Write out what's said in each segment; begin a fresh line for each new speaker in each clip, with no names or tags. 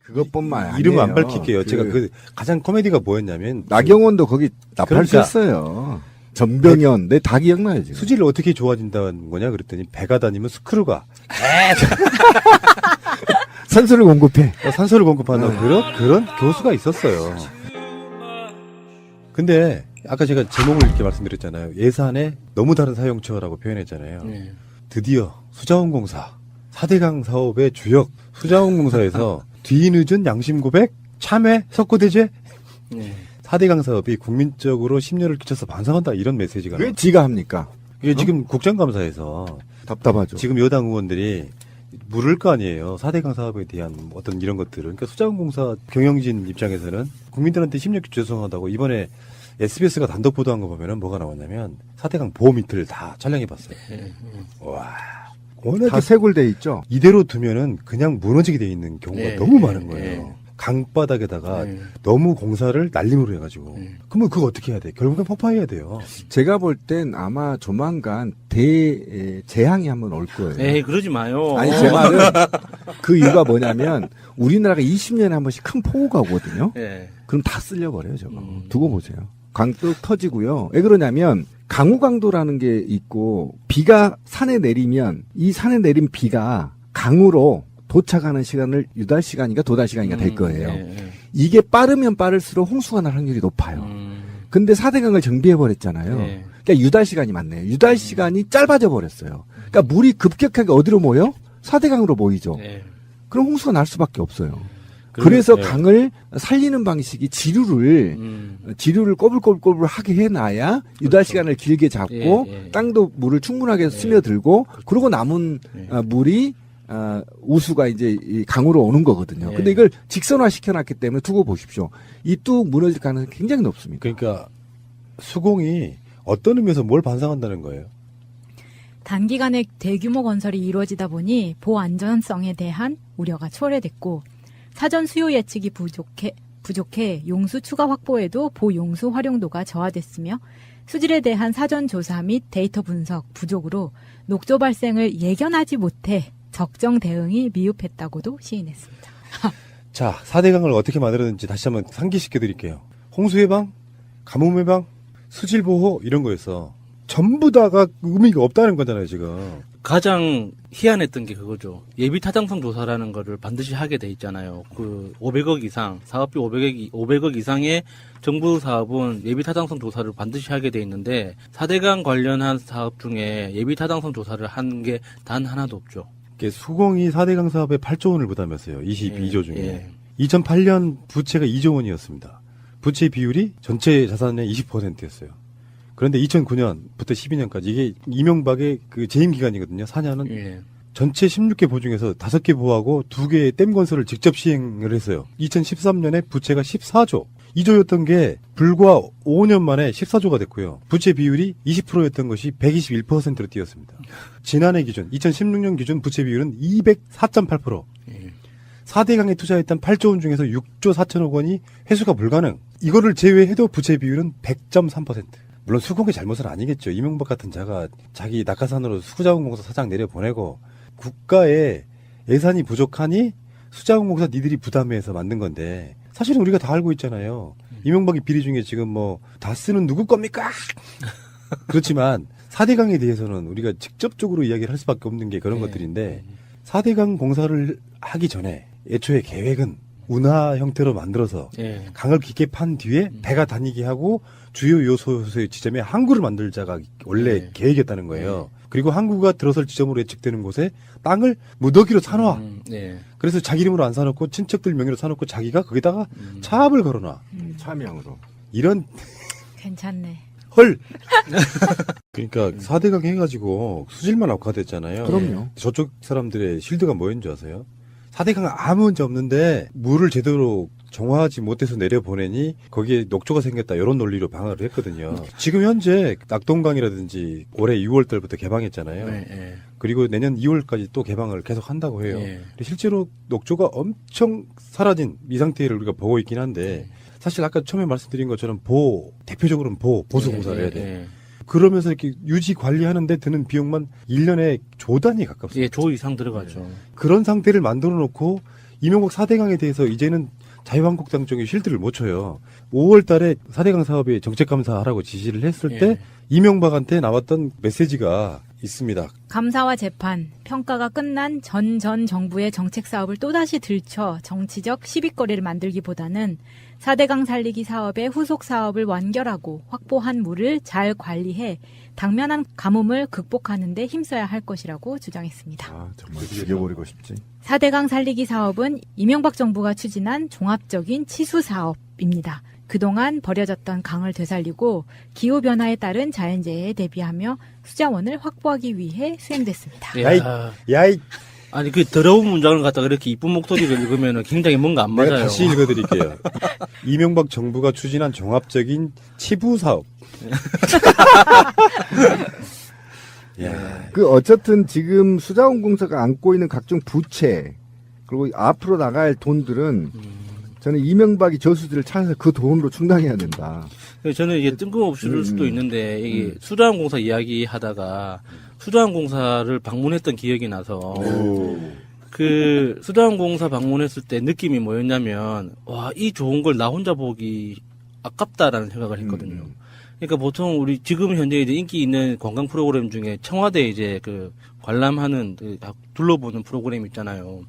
그것뿐만 아니에요.
이름 안 밝힐게요. 제가 가장 코미디가 뭐였냐면
나경원도 거기 납할 수
그러니까
있어요. 전병현, 내 다 기억나요 지금.
수질 어떻게 좋아진다는 거냐 그랬더니 배가 다니면 스크루가
산소를 공급해.
산소를 공급한다고 그런 교수가 있었어요. 근데 아까 제가 제목을 이렇게 말씀드렸잖아요. 예산에 너무 다른 사용처라고 표현했잖아요. 드디어 수자원공사 4대강 사업의 주역 수자원공사에서 뒤늦은 양심 고백, 참회, 석고대죄 4대강 사업이 국민적으로 심려를 끼쳐서 반성한다 이런 메시지가
왜 지가 합니까?
이게 지금 국정감사에서
답답하죠.
지금 여당 의원들이 물을 거 아니에요. 4대강 사업에 대한 어떤 이런 것들을. 그러니까 수자원공사 경영진 입장에서는 국민들한테 심려 죄송하다고 이번에 SBS가 단독 보도한 거 보면은 뭐가 나왔냐면 4대강 보호 이틀 다 촬영해봤어요. 와. 워낙에
다 세굴돼 있죠.
이대로 두면은 그냥 무너지게 돼 있는 경우가 너무 많은 거예요. 강바닥에다가 너무 공사를 날림으로 해가지고. 그러면 그거 어떻게 해야 돼? 결국엔 폭파해야 돼요.
제가 볼 땐 아마 조만간 대재앙이 한번 올 거예요.
에이, 그러지 마요.
아니, 제 말은 그 이유가 뭐냐면 우리나라가 20년에 한 번씩 큰 폭우가 오거든요.
예.
그럼 다 쓸려버려요, 저거. 두고 보세요. 강둑 터지고요. 왜 그러냐면 강우강도라는 게 있고 비가 산에 내리면 이 산에 내린 비가 강으로 도착하는 시간을 유달 시간인가 도달 시간인가 될 거예요. 이게 빠르면 빠를수록 홍수가 날 확률이 높아요. 근데 4대강을 정비해버렸잖아요. 그러니까 유달 시간이 많네요. 유달 시간이 짧아져 버렸어요. 그러니까 물이 급격하게 어디로 모여? 4대강으로 모이죠. 그럼 홍수가 날 수밖에 없어요. 그래서 강을 살리는 방식이 지류를 꼬불꼬불 하게 해놔야 유달 시간을 길게 잡고 땅도 물을 충분하게 스며들고 그러고 남은 물이 우수가 이제 이 강으로 오는 거거든요. 근데 이걸 직선화 시켜놨기 때문에 두고 보십시오. 이 뚝 무너질 가능성이 굉장히 높습니다.
그러니까 수공이 어떤 의미에서 뭘 반성한다는 거예요?
단기간에 대규모 건설이 이루어지다 보니 보안전성에 대한 우려가 초래됐고 사전 수요 예측이 부족해 용수 추가 확보에도 보용수 활용도가 저하됐으며 수질에 대한 사전 조사 및 데이터 분석 부족으로 녹조 발생을 예견하지 못해 적정 대응이 미흡했다고도 시인했습니다.
자, 4대강을 어떻게 만들었는지 다시 한번 상기시켜 드릴게요. 홍수 예방, 가뭄 예방, 수질 보호 이런 거에서 전부 다가 의미가 없다는 거잖아요, 지금.
가장 희한했던 게 그거죠. 예비 타당성 조사라는 거를 반드시 하게 돼 있잖아요. 그 500억 이상, 사업비 500억 이상의 정부 사업은 예비 타당성 조사를 반드시 하게 돼 있는데 4대강 관련한 사업 중에 예비 타당성 조사를 한 게 단 하나도 없죠.
수공이 4대강 사업에 8조 원을 부담했어요. 22조 중에. 2008년 부채가 2조 원이었습니다. 부채 비율이 전체 자산의 20%였어요. 그런데 2009년부터 12년까지 이게 이명박의 그 재임 기간이거든요. 4년은 전체 16개 보 중에서 5개 보하고 2개의 댐 건설을 직접 시행을 했어요. 2013년에 부채가 14조. 2조였던 게 불과 5년 만에 14조가 됐고요. 부채 비율이 20%였던 것이 121%로 뛰었습니다. 지난해 기준 2016년 기준 부채 비율은 204.8%. 4대강에 투자했던 8조 원 중에서 6조 4천억 원이 회수가 불가능. 이거를 제외해도 부채 비율은 100.3%. 물론 수공의 잘못은 아니겠죠. 이명박 같은 자가 자기 낙하산으로 수자원공사 사장 내려보내고 국가의 예산이 부족하니 수자원공사 니들이 부담해서 만든 건데 사실은 우리가 다 알고 있잖아요. 이명박이 비리 중에 지금 뭐 다 쓰는 누구 겁니까? 그렇지만 4대강에 대해서는 우리가 직접적으로 이야기를 할 수밖에 없는 게 그런 것들인데 4대강 공사를 하기 전에 애초에 계획은 운하 형태로 만들어서 강을 깊게 판 뒤에 배가 다니게 하고 주요 요소의 지점에 항구를 만들자가 원래 계획이었다는 거예요. 그리고 항구가 들어설 지점으로 예측되는 곳에 땅을 무더기로 사놔. 그래서 자기 이름으로 안 사놓고 친척들 명의로 사놓고 자기가 거기다가 차압을 걸어놔.
차명으로.
이런
괜찮네.
헐. 그러니까 4대강 해가지고 수질만 악화됐잖아요.
그럼요.
저쪽 사람들의 실드가 뭐였는지 아세요? 4대강 아무 문제 없는데 물을 제대로 정화하지 못해서 내려보내니 거기에 녹조가 생겼다 이런 논리로 방어를 했거든요. 지금 현재 낙동강이라든지 올해 6월 달부터 개방했잖아요. 그리고 내년 2월까지 또 개방을 계속 한다고 해요. 실제로 녹조가 엄청 사라진 이 상태를 우리가 보고 있긴 한데 사실 아까 처음에 말씀드린 것처럼 대표적으로는 보수공사를 해야 돼. 그러면서 이렇게 유지 관리하는데 드는 비용만 1년에 조 단위에 가깝습니다.
조 이상 들어가죠.
그런 상태를 만들어 놓고 이명박 4대강에 대해서 이제는 자유한국당 쪽에 쉴드를 못 쳐요. 5월 달에 4대강 사업에 정책감사하라고 지시를 했을 때 이명박한테 나왔던 메시지가 있습니다.
감사와 재판, 평가가 끝난 전 정부의 정책 사업을 또다시 들춰 정치적 시비거리를 만들기보다는 4대강 살리기 사업의 후속 사업을 완결하고 확보한 물을 잘 관리해 당면한 가뭄을 극복하는 데 힘써야 할 것이라고 주장했습니다.
아, 정말 죽여버리고 싶지.
4대강 살리기 사업은 이명박 정부가 추진한 종합적인 치수 사업입니다. 그동안 버려졌던 강을 되살리고 기후변화에 따른 자연재해에 대비하며 수자원을 확보하기 위해 수행됐습니다.
야이.
아니 그 더러운 문장을 갖다가 이렇게 이쁜 목소리를 읽으면 굉장히 뭔가 안 맞아요.
내가 다시 읽어드릴게요. 이명박 정부가 추진한 종합적인 치부 사업.
그 어쨌든 지금 수자원공사가 안고 있는 각종 부채 그리고 앞으로 나갈 돈들은 저는 이명박이 저수지를 찾아서 그 돈으로 충당해야 된다.
저는 이게 뜬금없을 수도 있는데 이게 수자원공사 이야기하다가 수자원공사를 방문했던 기억이 나서 그 수자원공사 방문했을 때 느낌이 뭐였냐면 와, 이 좋은 걸 나 혼자 보기 아깝다라는 생각을 했거든요. 그러니까 보통 우리 지금 현재 이제 인기 있는 관광 프로그램 중에 청와대 이제 그 관람하는 그 둘러보는 프로그램 있잖아요.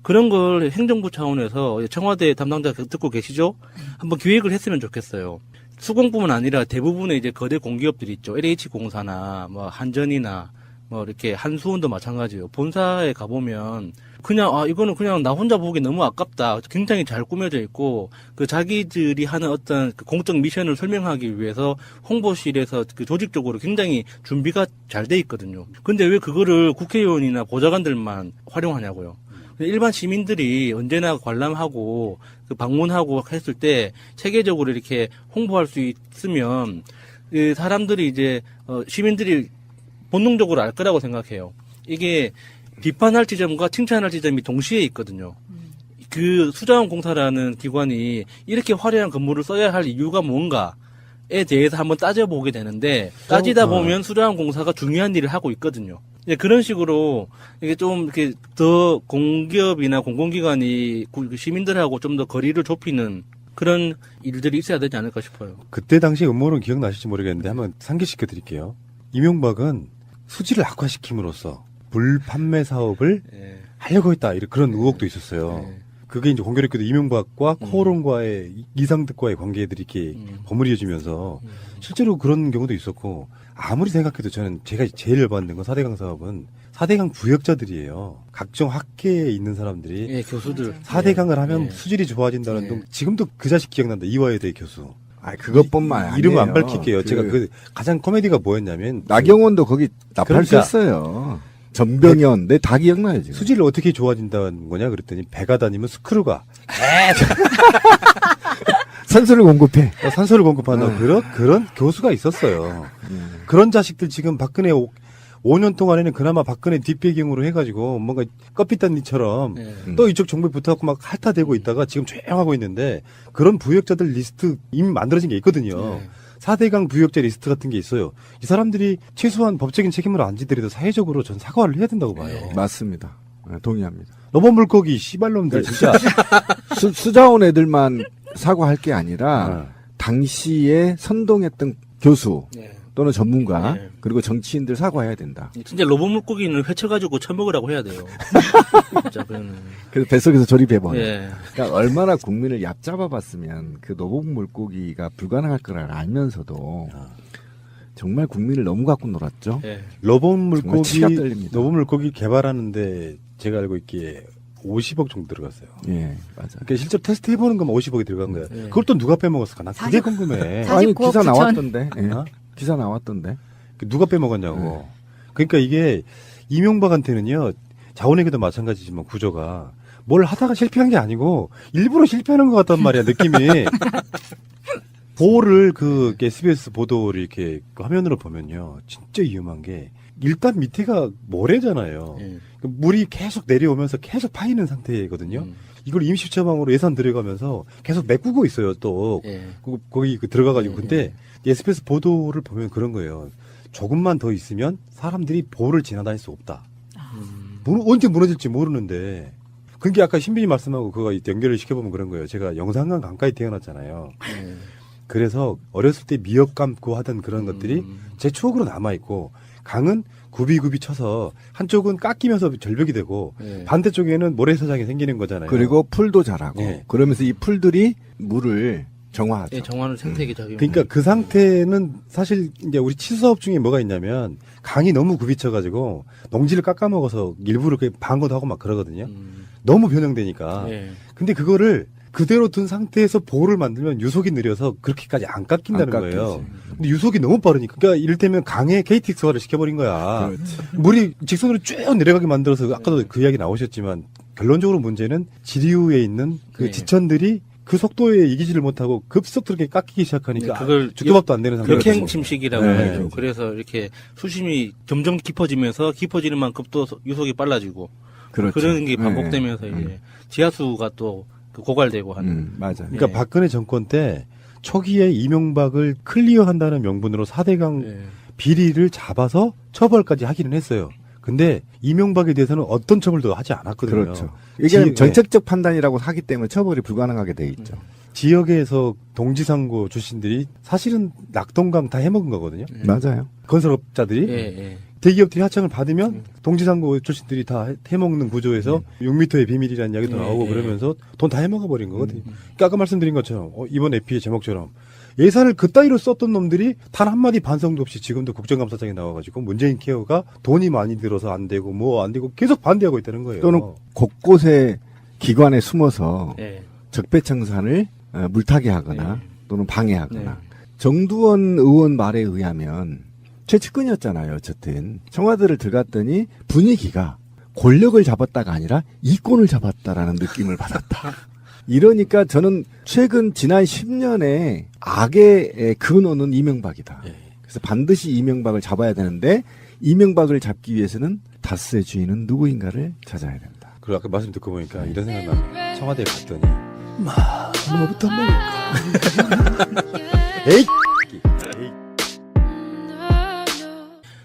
그런 걸 행정부 차원에서 청와대 담당자 듣고 계시죠? 한번 기획을 했으면 좋겠어요. 수공뿐만 아니라 대부분의 이제 거대 공기업들이 있죠. LH공사나 뭐 한전이나 뭐 이렇게 한수원도 마찬가지예요. 본사에 가보면 그냥 이거는 그냥 나 혼자 보기 너무 아깝다. 굉장히 잘 꾸며져 있고 그 자기들이 하는 어떤 그 공적 미션을 설명하기 위해서 홍보실에서 그 조직적으로 굉장히 준비가 잘 돼 있거든요. 근데 왜 그거를 국회의원이나 보좌관들만 활용하냐고요. 일반 시민들이 언제나 관람하고 그 방문하고 했을 때 체계적으로 이렇게 홍보할 수 있으면 그 사람들이 이제 시민들이 본능적으로 알 거라고 생각해요. 이게 비판할 지점과 칭찬할 지점이 동시에 있거든요. 그 수자원공사라는 기관이 이렇게 화려한 건물을 써야 할 이유가 뭔가에 대해서 한번 따져보게 되는데 따지다 보면 수자원공사가 중요한 일을 하고 있거든요. 그런 식으로 이게 좀 이렇게 더 공기업이나 공공기관이 시민들하고 좀 더 거리를 좁히는 그런 일들이 있어야 되지 않을까 싶어요.
그때 당시 음모론 기억나실지 모르겠는데 한번 상기시켜 드릴게요. 이명박은 수지를 악화시킴으로써 불 판매 사업을 하려고 했다. 이런 그런 의혹도 있었어요. 그게 이제 공교롭게도 이명박과 코오롱과의 이상득과의 관계들이 이렇게 버무려지면서 실제로 그런 경우도 있었고 아무리 생각해도 저는 제가 제일 열받는 건 4대강 사업은 4대강 부역자들이에요. 각종 학계에 있는 사람들이
교수들
4대강을 하면 수질이 좋아진다는 동 지금도 그 자식 기억난다. 이화여대 교수.
그것뿐만 아니에요.
이름은 안 밝힐게요. 제가 그 가장 코미디가 뭐였냐면
나경원도 거기
그러니까
납품했어요. 전병현, 내 다 기억나요 지금.
수질을 어떻게 좋아진다는 거냐 그랬더니 배가 다니면 스크루가
산소를 공급해.
산소를 공급한다고 그런 교수가 있었어요. 그런 자식들 지금 박근혜 5년 동안에는 그나마 박근혜 뒷배경으로 해가지고 뭔가 껍빛단니처럼 또 이쪽 정부에 붙어갖고 막 핥아대고 있다가 지금 조용하고 있는데 그런 부역자들 리스트 이미 만들어진 게 있거든요. 4대강 부역자 리스트 같은 게 있어요. 이 사람들이 최소한 법적인 책임을 안 지더라도 사회적으로 전 사과를 해야 된다고 봐요.
맞습니다. 동의합니다.
너번 물고기 씨발놈들 진짜.
수자원 애들만 사과할 게 아니라 당시에 선동했던 교수 또는 전문가 그리고 정치인들 사과해야 된다.
진짜 로봇 물고기는 회쳐가지고 처먹으라고 해야 돼요. 진짜
그래서 뱃속에서 조립해버려. 그러니까 얼마나 국민을 얕잡아봤으면 그 로봇 물고기가 불가능할 거를 알면서도 정말 국민을 너무 갖고 놀았죠.
로봇
치가 떨립니다.
물고기 개발하는데 제가 알고 있기에 50억 정도 들어갔어요.
맞아.
그러니까 실제로 테스트 해보는 것만 50억이 들어간 거야. 그걸 또 누가 빼먹었을까? 난 그게 궁금해.
아니 기사 나왔던데. 기사 나왔던데.
누가 빼먹었냐고. 그러니까 이게 이명박한테는요. 자원외교도 마찬가지지만 구조가 뭘 하다가 실패한 게 아니고 일부러 실패하는 것 같단 말이야. 느낌이. 보호를 그 SBS 보도를 이렇게 화면으로 보면요. 진짜 위험한 게 일단 밑에가 모래잖아요. 물이 계속 내려오면서 계속 파이는 상태거든요. 이걸 임시 처방으로 예산 들어가면서 계속 메꾸고 있어요. 또 거기 들어가가지고 근데 SBS 보도를 보면 그런 거예요. 조금만 더 있으면 사람들이 보호를 지나다닐 수 없다. 언제 무너질지 모르는데 그게 아까 신빈이 말씀하고 그거 연결을 시켜보면 그런 거예요. 제가 영산강 강가에 태어났잖아요.
예.
그래서 어렸을 때 미역 감고 하던 그런 것들이 제 추억으로 남아있고, 강은 굽이굽이 쳐서 한쪽은 깎이면서 절벽이 되고
예.
반대쪽에는 모래사장이 생기는 거잖아요.
그리고 풀도 자라고.
네.
그러면서 이 풀들이 물을 정화하죠.
예, 정화는 생태계 작용.
그러니까 그 상태는 사실 이제 우리 치수사업 중에 뭐가 있냐면, 강이 너무 굽이쳐가지고 농지를 깎아먹어서 일부러 방어도 하고 막 그러거든요. 너무 변형되니까.
예.
근데 그거를 그대로 둔 상태에서 보호를 만들면 유속이 느려서 그렇게까지 안 깎인다는
안
거예요.
깎이지.
근데 유속이 너무 빠르니까, 그러니까 이를테면 강에 KTX화를 시켜버린 거야.
그렇지.
물이 직선으로 쭉 내려가게 만들어서, 아까도 그 이야기 나오셨지만, 결론적으로 문제는 지리우에 있는 그
네.
지천들이 그 속도에 이기지를 못하고 급속도로 이렇게 깎이기 시작하니까
네, 그걸
죽도 밥도 안 되는 상태가
극행
되는
침식이라고
네.
하죠. 그래서 이렇게 수심이 점점 깊어지면서 깊어지는 만큼 또 유속이 빨라지고
그렇죠.
그런 게 반복되면서
네.
이제 지하수가 또 고갈되고 하는.
맞아요.
그러니까
예.
박근혜 정권 때 초기에 이명박을 클리어한다는 명분으로 4대강
예.
비리를 잡아서 처벌까지 하기는 했어요. 근데 이명박에 대해서는 어떤 처벌도 하지 않았거든요.
그렇죠. 이게
지-
정책적 판단이라고 하기 때문에 처벌이 불가능하게 돼 있죠.
지역에서 동지상고 출신들이 사실은 낙동강 다 해먹은 거거든요.
맞아요.
건설업자들이
예, 예.
대기업들이 하청을 받으면 동지상고 출신들이 다 해먹는 구조에서 6m의 비밀이라는 이야기도
예,
나오고
예.
그러면서 돈 다 해먹어 버린 거거든요. 그러니까 아까 말씀드린 것처럼 이번 에피의 제목처럼 예산을 그따위로 썼던 놈들이 단 한마디 반성도 없이 지금도 국정감사장에 나와가지고 문재인 케어가 돈이 많이 들어서 안 되고 뭐 안 되고 계속 반대하고 있다는 거예요.
또는 곳곳에 기관에 숨어서
예.
적폐청산을 물타기 하거나
네.
또는 방해하거나.
네.
정두원 의원 말에 의하면 최측근이었잖아요. 어쨌든 청와대를 들어갔더니 분위기가 권력을 잡았다가 아니라 이권을 잡았다라는 느낌을 받았다. 이러니까 저는 최근 지난 10년의 악의 근원은 이명박이다.
예.
그래서 반드시 이명박을 잡아야 되는데 이명박을 잡기 위해서는 다스의 주인은 누구인가를 찾아야 된다.
그리고 아까 말씀 듣고 보니까 이런 생각나. 청와대에 갔더니 뭐부터 먹을까? 에이.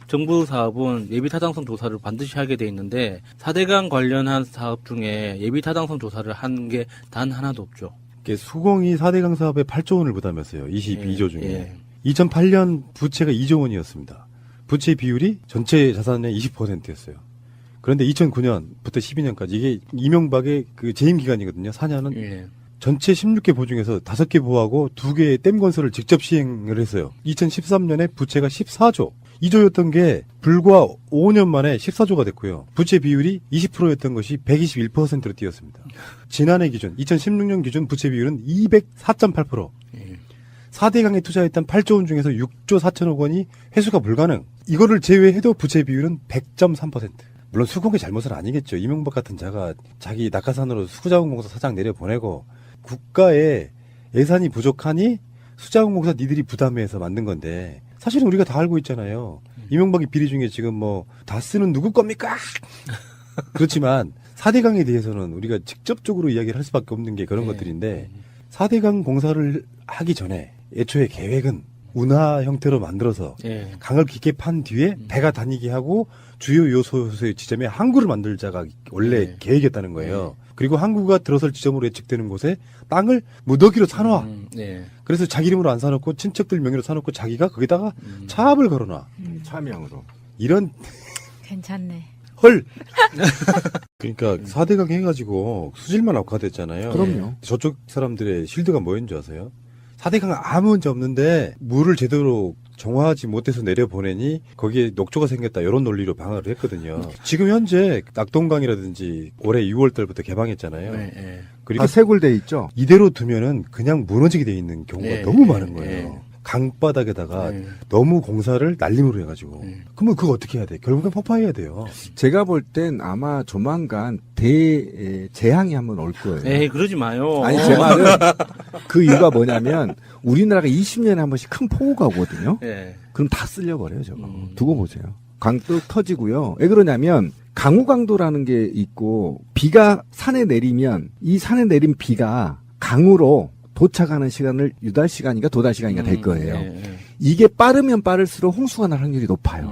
정부 사업은 예비 타당성 조사를 반드시 하게 돼 있는데 4대강 관련한 사업 중에 예비 타당성 조사를 한 게 단 하나도 없죠.
수공이 4대강 사업에 8조 원을 부담했어요. 22조 중에.
예.
2008년 부채가 2조 원이었습니다. 부채 비율이 전체 자산의 20%였어요. 그런데 2009년부터 12년까지 이게 이명박의 그 재임 기간이거든요. 4년은
예.
전체 16개 보 중에서 5개 보하고 2개의 댐 건설을 직접 시행을 했어요. 2013년에 부채가 14조. 2조였던 게 불과 5년 만에 14조가 됐고요. 부채 비율이 20%였던 것이 121%로 뛰었습니다. 지난해 기준, 2016년 기준 부채 비율은 204.8%.
예.
4대강에 투자했던 8조 원 중에서 6조 4천억 원이 회수가 불가능. 이거를 제외해도 부채 비율은 100.3%. 물론 수공의 잘못은 아니겠죠. 이명박 같은 자가 자기 낙하산으로 수자원공사 사장 내려보내고 국가의 예산이 부족하니 수자원공사 니들이 부담해서 만든 건데 사실은 우리가 다 알고 있잖아요. 이명박이 비리 중에 지금 뭐 다스는 누구 겁니까? 그렇지만 4대강에 대해서는 우리가 직접적으로 이야기를 할 수밖에 없는 게 그런
네.
것들인데 4대강 공사를 하기 전에 애초에 계획은 운하 형태로 만들어서
예.
강을 깊게 판 뒤에 배가 다니게 하고 주요 요소의 지점에 항구를 만들자가 원래
네.
계획이었다는 거예요. 그리고 항구가 들어설 지점으로 예측되는 곳에 땅을 무더기로 사놔.
예.
그래서 자기 이름으로 안 사놓고 친척들 명의로 사놓고 자기가 거기다가 차압을 걸어놔.
차명으로.
이런
괜찮네.
헐. 그러니까 4대강 해가지고 수질만 악화됐잖아요.
그럼요.
저쪽 사람들의 실드가 뭐였는지 아세요? 4대강 아무 문제 없는데 물을 제대로 정화하지 못해서 내려보내니 거기에 녹조가 생겼다 이런 논리로 방어를 했거든요. 지금 현재 낙동강이라든지 올해 6월 달부터 개방했잖아요.
예. 예.
그리고
세굴돼 있죠.
이대로 두면은 그냥 무너지게 돼 있는 경우가
예,
너무
예,
많은 거예요.
예.
강바닥에다가
예.
너무 공사를 날림으로 해가지고 그러면 그거 어떻게 해야 돼? 결국엔 폭파해야 돼요.
제가 볼 땐 아마 조만간 재앙이 한번 올 거예요.
에이, 그러지 마요.
아니 제 말은 그 이유가 뭐냐면 우리나라가 20년에 한 번씩 큰 폭우가 오거든요.
예.
그럼 다 쓸려버려요, 저거. 두고 보세요. 강도 터지고요. 왜 그러냐면 강우강도라는 게 있고 비가 산에 내리면 이 산에 내린 비가 강으로 도착하는 시간을 유달 시간인가 도달 시간인가 될 거예요.
예, 예.
이게 빠르면 빠를수록 홍수가 날 확률이 높아요.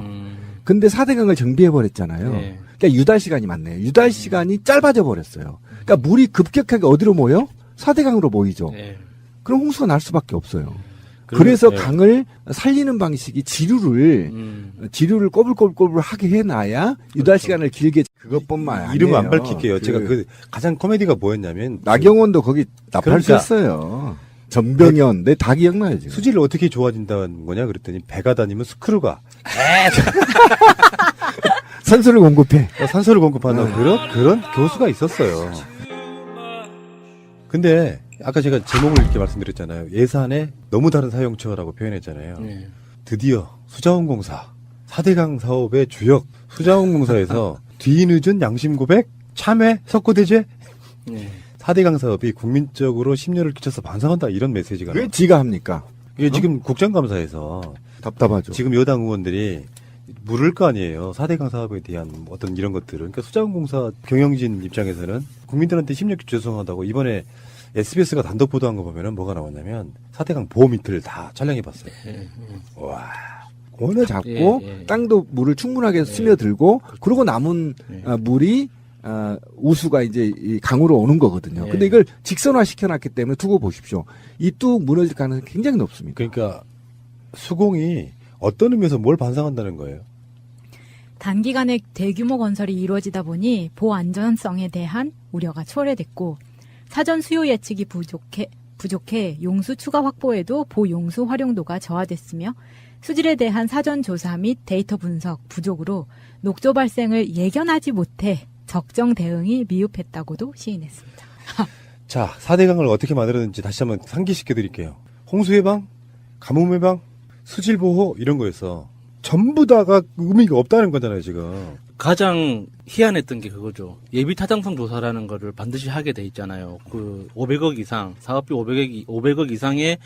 근데 4대강을 정비해 버렸잖아요.
예.
그러니까 유달 시간이 많네요. 유달 시간이 짧아져 버렸어요. 그러니까 물이 급격하게 어디로 모여? 4대강으로 모이죠.
예.
그럼 홍수가 날 수밖에 없어요. 그래서
예.
강을 살리는 방식이 지류를 꼬불꼬불꼬불 하게 해놔야 유달 시간을 길게 그것뿐만 아니에요.
이름은 안 밝힐게요. 제가 그 가장 코미디가 뭐였냐면
나경원도 거기
그러니까
납할수했어요. 전병현, 내 다 기억나요 지금.
수질 어떻게 좋아진다는 거냐 그랬더니 배가 다니면 스크루가
산소를 공급해.
산소를 공급한다고 그런 교수가 있었어요. 근데 아까 제가 제목을 이렇게 말씀드렸잖아요. 예산에 너무 다른 사용처라고 표현했잖아요.
예.
드디어 수자원공사 4대강 사업의 주역 수자원공사에서 뒤늦은 양심 고백 참회 석고대죄
예.
4대강 사업이 국민적으로 심려를 끼쳐서 반성한다 이런 메시지가
왜
나와요.
지가 합니까?
이게 지금 국정감사에서
답답하죠.
지금 여당 의원들이 물을 거 아니에요. 4대강 사업에 대한 어떤 이런 것들을. 그러니까 수자원공사 경영진 입장에서는 국민들한테 심려 죄송하다고 이번에 SBS가 단독 보도한 거 보면은 뭐가 나왔냐면 4대강 보호 미터를 다 촬영해 봤어요. 와.
원을 잡고
예.
땅도 물을 충분하게 스며들고 그러고 남은
예.
물이 우수가 이제 이 강으로 오는 거거든요.
예.
근데 이걸 직선화 시켜놨기 때문에 두고 보십시오. 이 뚝 무너질 가능성이 굉장히 높습니다.
그러니까 수공이 어떤 의미에서 뭘 반성한다는 거예요.
단기간에 대규모 건설이 이루어지다 보니 보안전성에 대한 우려가 초래됐고 사전 수요 예측이 부족해 용수 추가 확보에도 보용수 활용도가 저하됐으며 수질에 대한 사전 조사 및 데이터 분석 부족으로 녹조 발생을 예견하지 못해 적정 대응이 미흡했다고도 시인했습니다.
자, 4대강을 어떻게 만들었는지 다시 한번 상기시켜 드릴게요. 홍수 예방, 가뭄 예방, 수질 보호 이런 거에서 전부 다가 의미가 없다는 거잖아요, 지금.
가장 희한했던 게 그거죠. 예비 타당성 조사라는 거를 반드시 하게 돼 있잖아요. 그 500억 이상, 사업비 500억 이상의